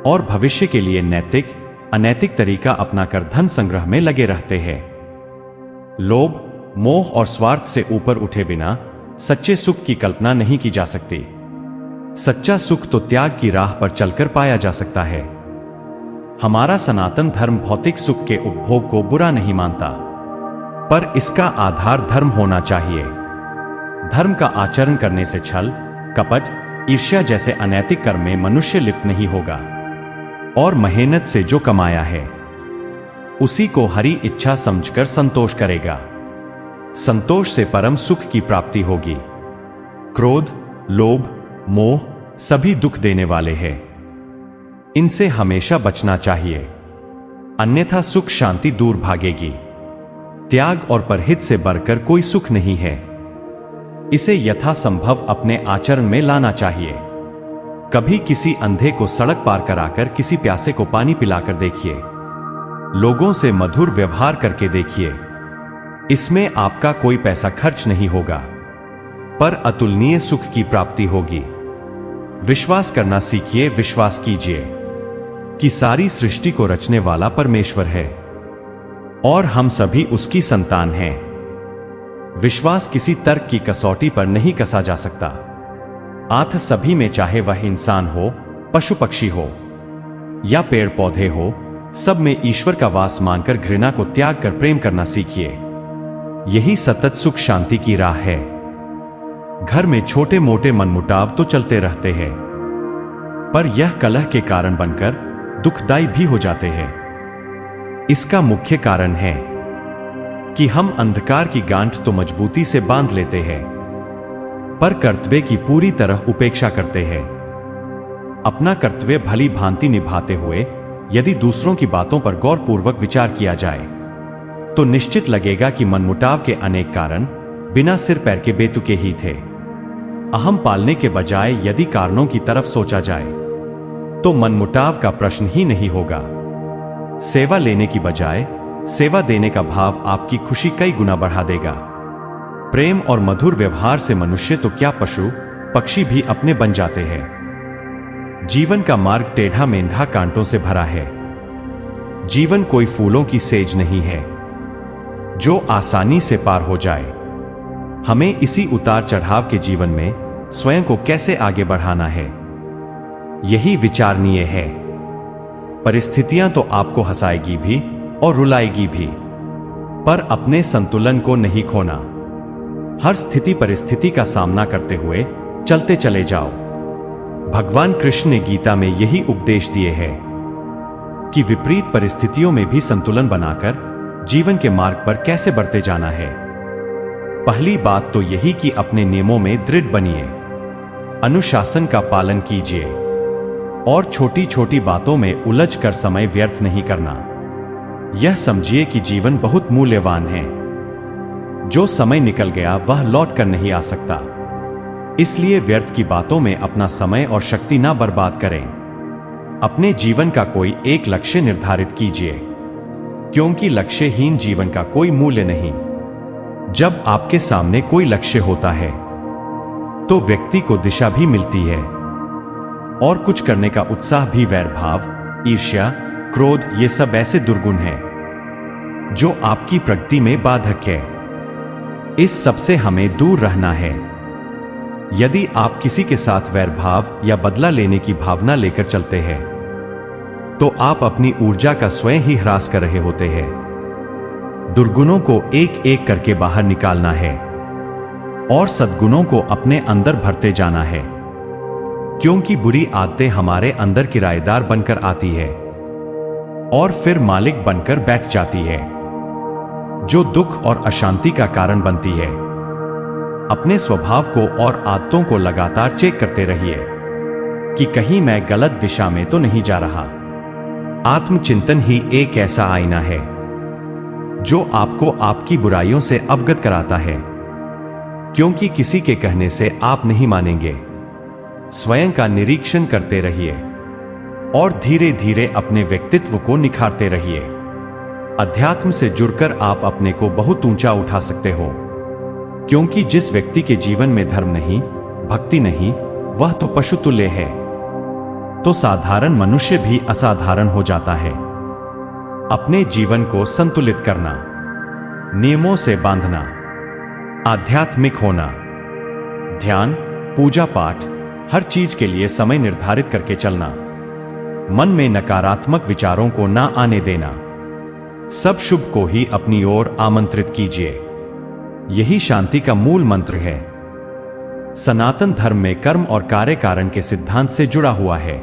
और भविष्य के लिए नैतिक अनैतिक तरीका अपनाकर धन संग्रह में लगे रहते हैं। लोभ, मोह और स्वार्थ से ऊपर उठे बिना सच्चे सुख की कल्पना नहीं की जा सकती। सच्चा सुख तो त्याग की राह पर चलकर पाया जा सकता है। हमारा सनातन धर्म भौतिक सुख के उपभोग को बुरा नहीं मानता, पर इसका आधार धर्म होना चाहिए। धर्म का आचरण करने से छल, कपट, ईर्ष्या जैसे अनैतिक कर्म में मनुष्य लिप्त नहीं होगा और मेहनत से जो कमाया है उसी को हरी इच्छा समझकर संतोष करेगा। संतोष से परम सुख की प्राप्ति होगी। क्रोध, लोभ, मोह सभी दुख देने वाले हैं। इनसे हमेशा बचना चाहिए, अन्यथा सुख शांति दूर भागेगी। त्याग और परहित से बढ़कर कोई सुख नहीं है। इसे यथासंभव अपने आचरण में लाना चाहिए। कभी किसी अंधे को सड़क पार कराकर किसी प्यासे को पानी पिलाकर देखिए। लोगों से मधुर व्यवहार करके देखिए। इसमें आपका कोई पैसा खर्च नहीं होगा, पर अतुलनीय सुख की प्राप्ति होगी। विश्वास करना सीखिए, विश्वास कीजिए कि सारी सृष्टि को रचने वाला परमेश्वर है और हम सभी उसकी संतान हैं। विश्वास किसी तर्क की कसौटी पर नहीं कसा जा सकता। आथ सभी में, चाहे वह इंसान हो, पशु पक्षी हो, या पेड़ पौधे हो, सब में ईश्वर का वास मानकर घृणा को त्याग कर प्रेम करना सीखिए। यही सतत सुख शांति की राह है। घर में छोटे मोटे मनमुटाव तो चलते रहते हैं, पर यह कलह के कारण बनकर दुखदायी भी हो जाते हैं। इसका मुख्य कारण है कि हम अंधकार की गांठ तो मजबूती से बांध लेते हैं, पर कर्तव्य की पूरी तरह उपेक्षा करते हैं। अपना कर्तव्य भली भांति निभाते हुए यदि दूसरों की बातों पर गौरपूर्वक विचार किया जाए तो निश्चित लगेगा कि मनमुटाव के अनेक कारण बिना सिर पैर के बेतुके ही थे। अहम पालने के बजाय यदि कारणों की तरफ सोचा जाए तो मनमुटाव का प्रश्न ही नहीं होगा। सेवा लेने की बजाय सेवा देने का भाव आपकी खुशी कई गुना बढ़ा देगा। प्रेम और मधुर व्यवहार से मनुष्य तो क्या, पशु पक्षी भी अपने बन जाते हैं। जीवन का मार्ग टेढ़ा मेंढा कांटों से भरा है। जीवन कोई फूलों की सेज नहीं है जो आसानी से पार हो जाए। हमें इसी उतार चढ़ाव के जीवन में स्वयं को कैसे आगे बढ़ाना है, यही विचारणीय है। परिस्थितियां तो आपको हंसाएगी भी और रुलाएगी भी, पर अपने संतुलन को नहीं खोना। हर स्थिति परिस्थिति का सामना करते हुए चलते चले जाओ। भगवान कृष्ण ने गीता में यही उपदेश दिए हैं कि विपरीत परिस्थितियों में भी संतुलन बनाकर जीवन के मार्ग पर कैसे बढ़ते जाना है। पहली बात तो यही कि अपने नियमों में दृढ़ बनिए, अनुशासन का पालन कीजिए और छोटी छोटी बातों में उलझ कर समय व्यर्थ नहीं करना। यह समझिए कि जीवन बहुत मूल्यवान है। जो समय निकल गया वह लौट कर नहीं आ सकता, इसलिए व्यर्थ की बातों में अपना समय और शक्ति ना बर्बाद करें। अपने जीवन का कोई एक लक्ष्य निर्धारित कीजिए, क्योंकि लक्ष्यहीन जीवन का कोई मूल्य नहीं। जब आपके सामने कोई लक्ष्य होता है तो व्यक्ति को दिशा भी मिलती है और कुछ करने का उत्साह भी। वैर भाव, ईर्ष्या, क्रोध, ये सब ऐसे दुर्गुण हैं जो आपकी प्रगति में बाधक है। इस सब से हमें दूर रहना है। यदि आप किसी के साथ वैर भाव या बदला लेने की भावना लेकर चलते हैं तो आप अपनी ऊर्जा का स्वयं ही ह्रास कर रहे होते हैं। दुर्गुणों को एक एक करके बाहर निकालना है और सद्गुणों को अपने अंदर भरते जाना है, क्योंकि बुरी आदतें हमारे अंदर किराएदार बनकर आती है और फिर मालिक बनकर बैठ जाती है, जो दुख और अशांति का कारण बनती है। अपने स्वभाव को और आदतों को लगातार चेक करते रहिए कि कहीं मैं गलत दिशा में तो नहीं जा रहा। आत्मचिंतन ही एक ऐसा आईना है जो आपको आपकी बुराइयों से अवगत कराता है, क्योंकि किसी के कहने से आप नहीं मानेंगे। स्वयं का निरीक्षण करते रहिए और धीरे धीरे अपने व्यक्तित्व को निखारते रहिए। अध्यात्म से जुड़कर आप अपने को बहुत ऊंचा उठा सकते हो, क्योंकि जिस व्यक्ति के जीवन में धर्म नहीं, भक्ति नहीं, वह तो पशु तुल्य है। तो साधारण मनुष्य भी असाधारण हो जाता है। अपने जीवन को संतुलित करना, नियमों से बांधना, आध्यात्मिक होना, ध्यान, पूजा पाठ, हर चीज के लिए समय निर्धारित करके चलना, मन में नकारात्मक विचारों को ना आने देना, सब शुभ को ही अपनी ओर आमंत्रित कीजिए। यही शांति का मूल मंत्र है। सनातन धर्म में कर्म और कार्य कारण के सिद्धांत से जुड़ा हुआ है।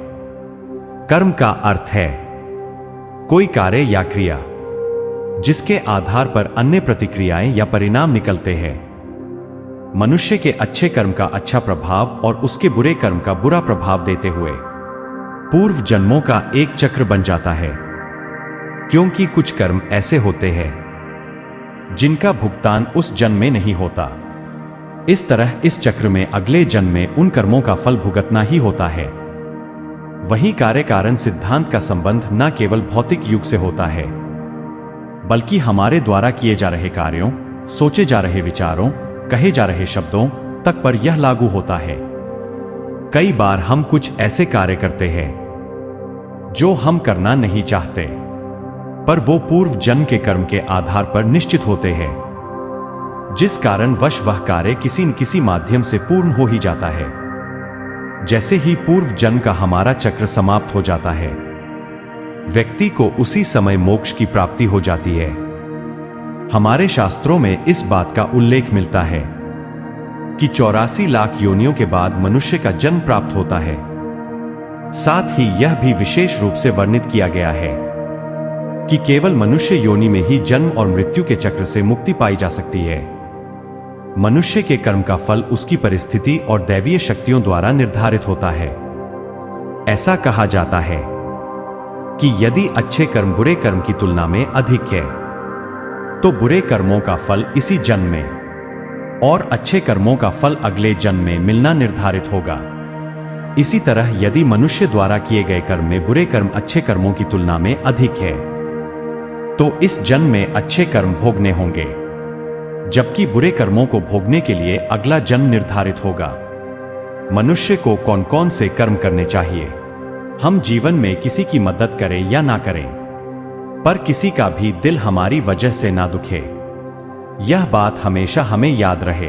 कर्म का अर्थ है कोई कार्य या क्रिया जिसके आधार पर अन्य प्रतिक्रियाएं या परिणाम निकलते हैं। मनुष्य के अच्छे कर्म का अच्छा प्रभाव और उसके बुरे कर्म का बुरा प्रभाव देते हुए पूर्व जन्मों का एक चक्र बन जाता है, क्योंकि कुछ कर्म ऐसे होते हैं जिनका भुगतान उस जन्म में नहीं होता। इस तरह इस चक्र में अगले जन्म में उन कर्मों का फल भुगतना ही होता है। वही कार्य कारण सिद्धांत का संबंध न केवल भौतिक युग से होता है, बल्कि हमारे द्वारा किए जा रहे कार्यों, सोचे जा रहे विचारों, कहे जा रहे शब्दों तक पर यह लागू होता है। कई बार हम कुछ ऐसे कार्य करते हैं जो हम करना नहीं चाहते, पर वो पूर्व जन्म के कर्म के आधार पर निश्चित होते हैं, जिस कारण वश वह कार्य किसी न किसी माध्यम से पूर्ण हो ही जाता है। जैसे ही पूर्व जन्म का हमारा चक्र समाप्त हो जाता है, व्यक्ति को उसी समय मोक्ष की प्राप्ति हो जाती है। हमारे शास्त्रों में इस बात का उल्लेख मिलता है कि 84 लाख योनियों के बाद मनुष्य का जन्म प्राप्त होता है। साथ ही यह भी विशेष रूप से वर्णित किया गया है कि केवल मनुष्य योनि में ही जन्म और मृत्यु के चक्र से मुक्ति पाई जा सकती है। मनुष्य के कर्म का फल उसकी परिस्थिति और दैवीय शक्तियों द्वारा निर्धारित होता है। ऐसा कहा जाता है कि यदि अच्छे कर्म बुरे कर्म की तुलना में अधिक है तो बुरे कर्मों का फल इसी जन्म में और अच्छे कर्मों का फल अगले जन्म में मिलना निर्धारित होगा। इसी तरह यदि मनुष्य द्वारा किए गए कर्म में बुरे कर्म अच्छे कर्मों की तुलना में अधिक है तो इस जन्म में अच्छे कर्म भोगने होंगे, जबकि बुरे कर्मों को भोगने के लिए अगला जन्म निर्धारित होगा। मनुष्य को कौन कौन से कर्म करने चाहिए? हम जीवन में किसी की मदद करें या ना करें, पर किसी का भी दिल हमारी वजह से ना दुखे, यह बात हमेशा हमें याद रहे।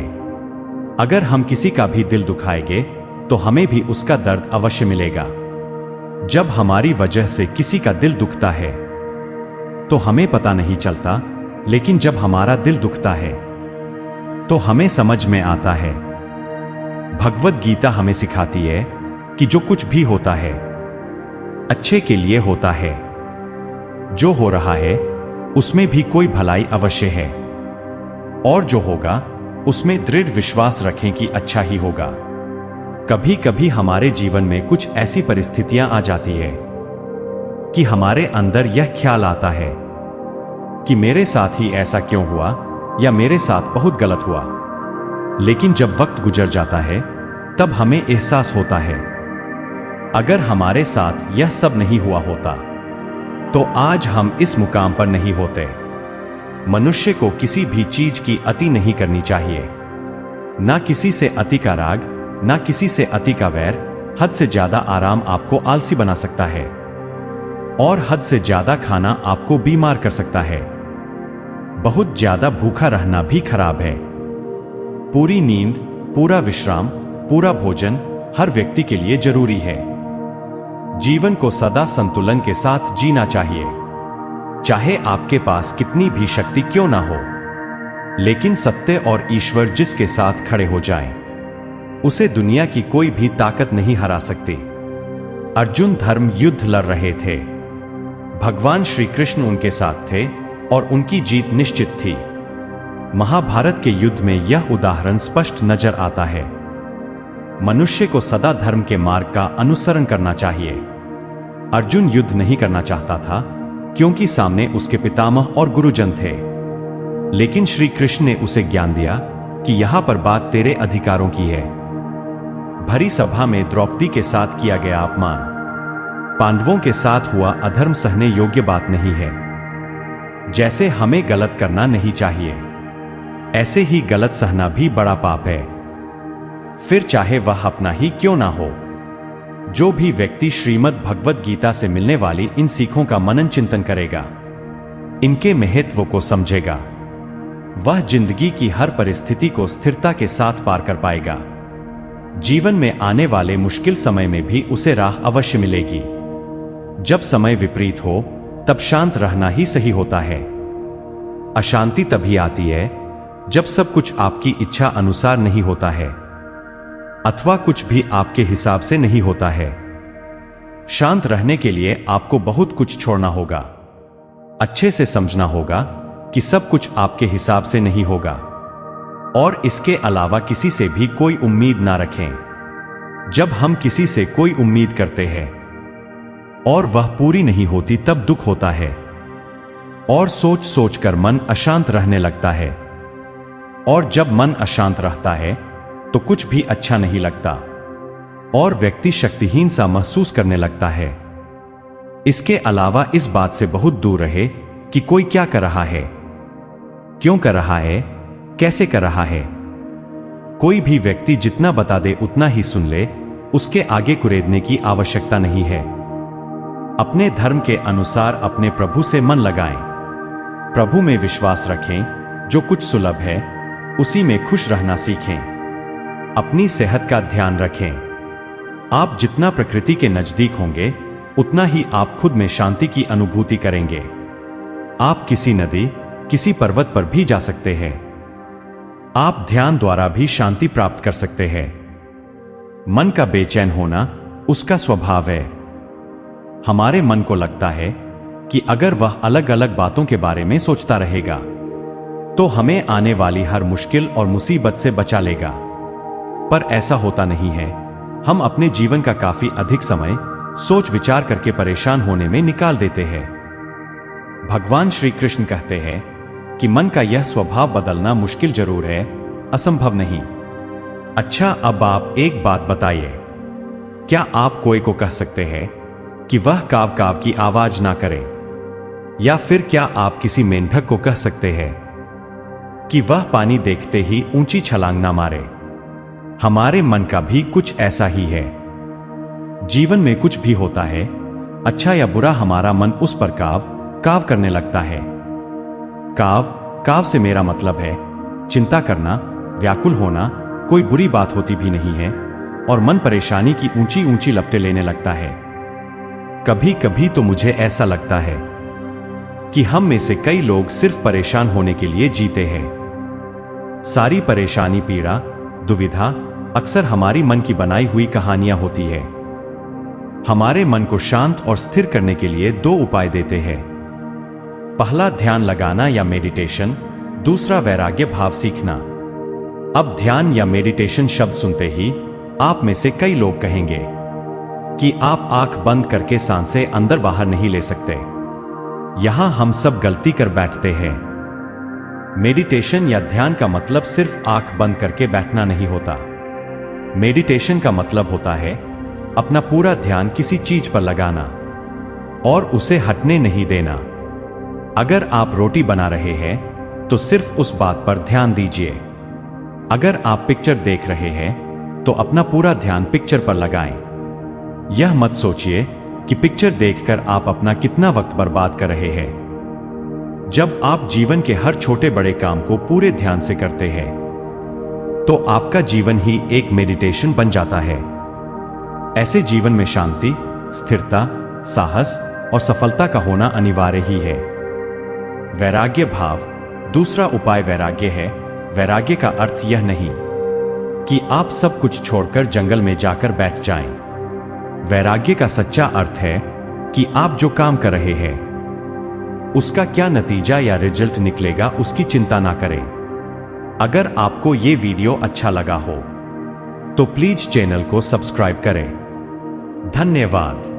अगर हम किसी का भी दिल दुखाएंगे तो हमें भी उसका दर्द अवश्य मिलेगा। जब हमारी वजह से किसी का दिल दुखता है तो हमें पता नहीं चलता, लेकिन जब हमारा दिल दुखता है तो हमें समझ में आता है। भगवद गीता हमें सिखाती है कि जो कुछ भी होता है अच्छे के लिए होता है। जो हो रहा है उसमें भी कोई भलाई अवश्य है, और जो होगा उसमें दृढ़ विश्वास रखें कि अच्छा ही होगा। कभी कभी हमारे जीवन में कुछ ऐसी परिस्थितियां आ जाती है कि हमारे अंदर यह ख्याल आता है कि मेरे साथ ही ऐसा क्यों हुआ, या मेरे साथ बहुत गलत हुआ। लेकिन जब वक्त गुजर जाता है तब हमें एहसास होता है अगर हमारे साथ यह सब नहीं हुआ होता तो आज हम इस मुकाम पर नहीं होते। मनुष्य को किसी भी चीज की अति नहीं करनी चाहिए, ना किसी से अति का राग, ना किसी से अति का वैर। हद से ज्यादा आराम आपको आलसी बना सकता है और हद से ज्यादा खाना आपको बीमार कर सकता है। बहुत ज्यादा भूखा रहना भी खराब है। पूरी नींद, पूरा विश्राम, पूरा भोजन हर व्यक्ति के लिए जरूरी है। जीवन को सदा संतुलन के साथ जीना चाहिए। चाहे आपके पास कितनी भी शक्ति क्यों ना हो, लेकिन सत्य और ईश्वर जिसके साथ खड़े हो जाए उसे दुनिया की कोई भी ताकत नहीं हरा सकती। अर्जुन धर्म युद्ध लड़ रहे थे। भगवान श्री कृष्ण उनके साथ थे और उनकी जीत निश्चित थी। महाभारत के युद्ध में यह उदाहरण स्पष्ट नजर आता है। मनुष्य को सदा धर्म के मार्ग का अनुसरण करना चाहिए। अर्जुन युद्ध नहीं करना चाहता था क्योंकि सामने उसके पितामह और गुरुजन थे, लेकिन श्री कृष्ण ने उसे ज्ञान दिया कि यहां पर बात तेरे अधिकारों की है। भरी सभा में द्रौपदी के साथ किया गया अपमान, पांडवों के साथ हुआ अधर्म सहने योग्य बात नहीं है। जैसे हमें गलत करना नहीं चाहिए, ऐसे ही गलत सहना भी बड़ा पाप है, फिर चाहे वह अपना ही क्यों ना हो। जो भी व्यक्ति श्रीमद् भगवद गीता से मिलने वाली इन सीखों का मनन चिंतन करेगा, इनके महत्व को समझेगा, वह जिंदगी की हर परिस्थिति को स्थिरता के साथ पार कर पाएगा। जीवन में आने वाले मुश्किल समय में भी उसे राह अवश्य मिलेगी। जब समय विपरीत हो तब शांत रहना ही सही होता है। अशांति तभी आती है जब सब कुछ आपकी इच्छा अनुसार नहीं होता है, अथवा कुछ भी आपके हिसाब से नहीं होता है। शांत रहने के लिए आपको बहुत कुछ छोड़ना होगा। अच्छे से समझना होगा कि सब कुछ आपके हिसाब से नहीं होगा, और इसके अलावा किसी से भी कोई उम्मीद ना रखें। जब हम किसी से कोई उम्मीद करते हैं और वह पूरी नहीं होती तब दुख होता है, और सोच सोच कर मन अशांत रहने लगता है, और जब मन अशांत रहता है तो कुछ भी अच्छा नहीं लगता और व्यक्ति शक्तिहीन सा महसूस करने लगता है। इसके अलावा इस बात से बहुत दूर रहे कि कोई क्या कर रहा है, क्यों कर रहा है, कैसे कर रहा है। कोई भी व्यक्ति जितना बता दे उतना ही सुन ले, उसके आगे कुरेदने की आवश्यकता नहीं है। अपने धर्म के अनुसार अपने प्रभु से मन लगाएं, प्रभु में विश्वास रखें, जो कुछ सुलभ है उसी में खुश रहना सीखें, अपनी सेहत का ध्यान रखें। आप जितना प्रकृति के नजदीक होंगे उतना ही आप खुद में शांति की अनुभूति करेंगे। आप किसी नदी, किसी पर्वत पर भी जा सकते हैं। आप ध्यान द्वारा भी शांति प्राप्त कर सकते हैं। मन का बेचैन होना उसका स्वभाव है। हमारे मन को लगता है कि अगर वह अलग अलग बातों के बारे में सोचता रहेगा तो हमें आने वाली हर मुश्किल और मुसीबत से बचा लेगा। पर ऐसा होता नहीं है। हम अपने जीवन का काफी अधिक समय सोच विचार करके परेशान होने में निकाल देते हैं। भगवान श्री कृष्ण कहते हैं कि मन का यह स्वभाव बदलना मुश्किल जरूर है, असंभव नहीं। अच्छा, अब आप एक बात बताइए, क्या आप कोई को कह सकते हैं कि वह काव काव की आवाज ना करे? या फिर क्या आप किसी मेंढक को कह सकते हैं कि वह पानी देखते ही ऊंची छलांग ना मारे? हमारे मन का भी कुछ ऐसा ही है। जीवन में कुछ भी होता है, अच्छा या बुरा, हमारा मन उस पर काव काव करने लगता है। काव काव से मेरा मतलब है चिंता करना, व्याकुल होना। कोई बुरी बात होती भी नहीं है और मन परेशानी की ऊंची ऊंची लपटें लेने लगता है। कभी कभी तो मुझे ऐसा लगता है कि हम में से कई लोग सिर्फ परेशान होने के लिए जीते हैं। सारी परेशानी, पीड़ा, दुविधा अक्सर हमारी मन की बनाई हुई कहानियां होती है। हमारे मन को शांत और स्थिर करने के लिए दो उपाय देते हैं। पहला ध्यान लगाना या मेडिटेशन, दूसरा वैराग्य भाव सीखना। अब ध्यान या मेडिटेशन शब्द सुनते ही आप में से कई लोग कहेंगे कि आप आंख बंद करके सांसें अंदर बाहर नहीं ले सकते। यहां हम सब गलती कर बैठते हैं। मेडिटेशन या ध्यान का मतलब सिर्फ आंख बंद करके बैठना नहीं होता। मेडिटेशन का मतलब होता है अपना पूरा ध्यान किसी चीज पर लगाना और उसे हटने नहीं देना। अगर आप रोटी बना रहे हैं तो सिर्फ उस बात पर ध्यान दीजिए। अगर आप पिक्चर देख रहे हैं तो अपना पूरा ध्यान पिक्चर पर लगाएं। यह मत सोचिए कि पिक्चर देखकर आप अपना कितना वक्त बर्बाद कर रहे हैं। जब आप जीवन के हर छोटे बड़े काम को पूरे ध्यान से करते हैं तो आपका जीवन ही एक मेडिटेशन बन जाता है। ऐसे जीवन में शांति, स्थिरता, साहस और सफलता का होना अनिवार्य ही है। वैराग्य भाव, दूसरा उपाय वैराग्य है। वैराग्य का अर्थ यह नहीं कि आप सब कुछ छोड़कर जंगल में जाकर बैठ जाएं। वैराग्य का सच्चा अर्थ है कि आप जो काम कर रहे हैं उसका क्या नतीजा या रिजल्ट निकलेगा उसकी चिंता ना करें। अगर आपको ये वीडियो अच्छा लगा हो तो प्लीज चैनल को सब्सक्राइब करें। धन्यवाद।